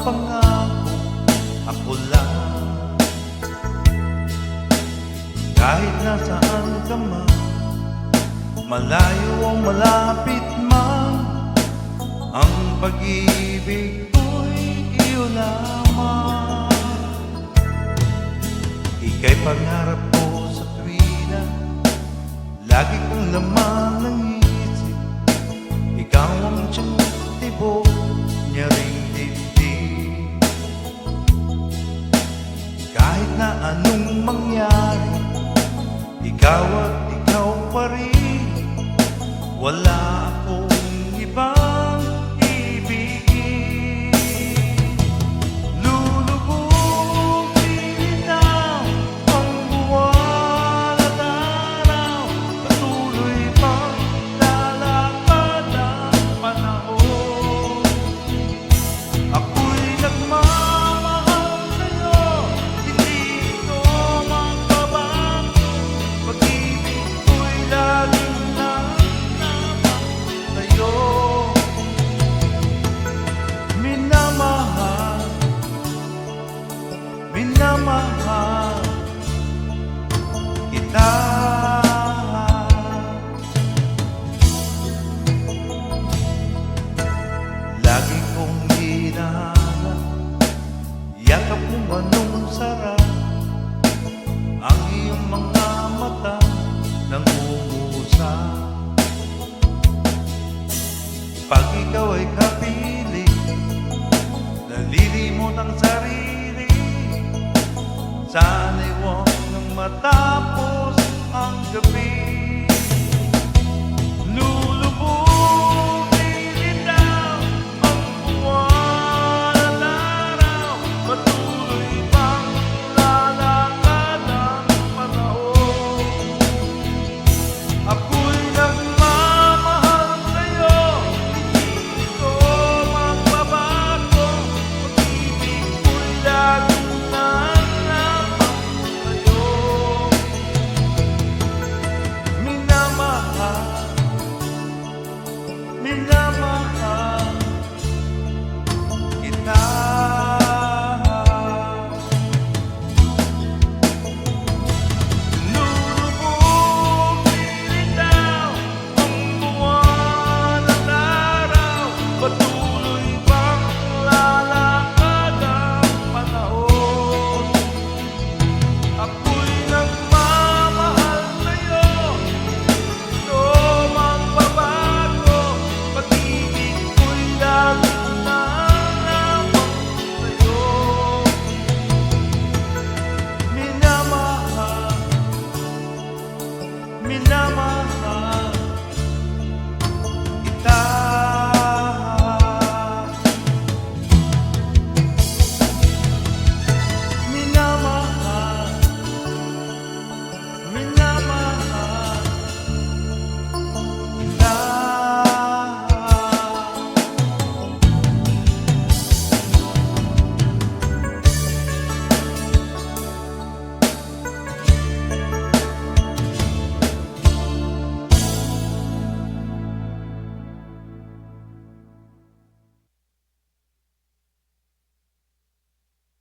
pangako, ako lang. Kahit nasaan ka man, malayo o malapit man, ang pag-ibig ko'y iyo lamang. Ika'y pangarap ko sa tuwina, lagi kang laman ng isip. Ikaw ang tiyang tibok niya ring dibdib. Kahit na anong mangyari, ikaw at ikaw pa rin. Wala akong ibang ibigin. Lulubugin na ang buwan at araw, patuloy pang lalakad ang panahon. Ako'y nagmamahal sa'yo, hindi ito magbabago. Pag-ibig ko'y laging sa'yo. Minamahal, minamahal kita. Lagi kong hinahanap, yakap mo anong sarap, ang iyong mga mata nangungusap. Pag ikaw ay kapiling, nalilimot ang sarili. Sana'y huwag nang matapos ang gabi.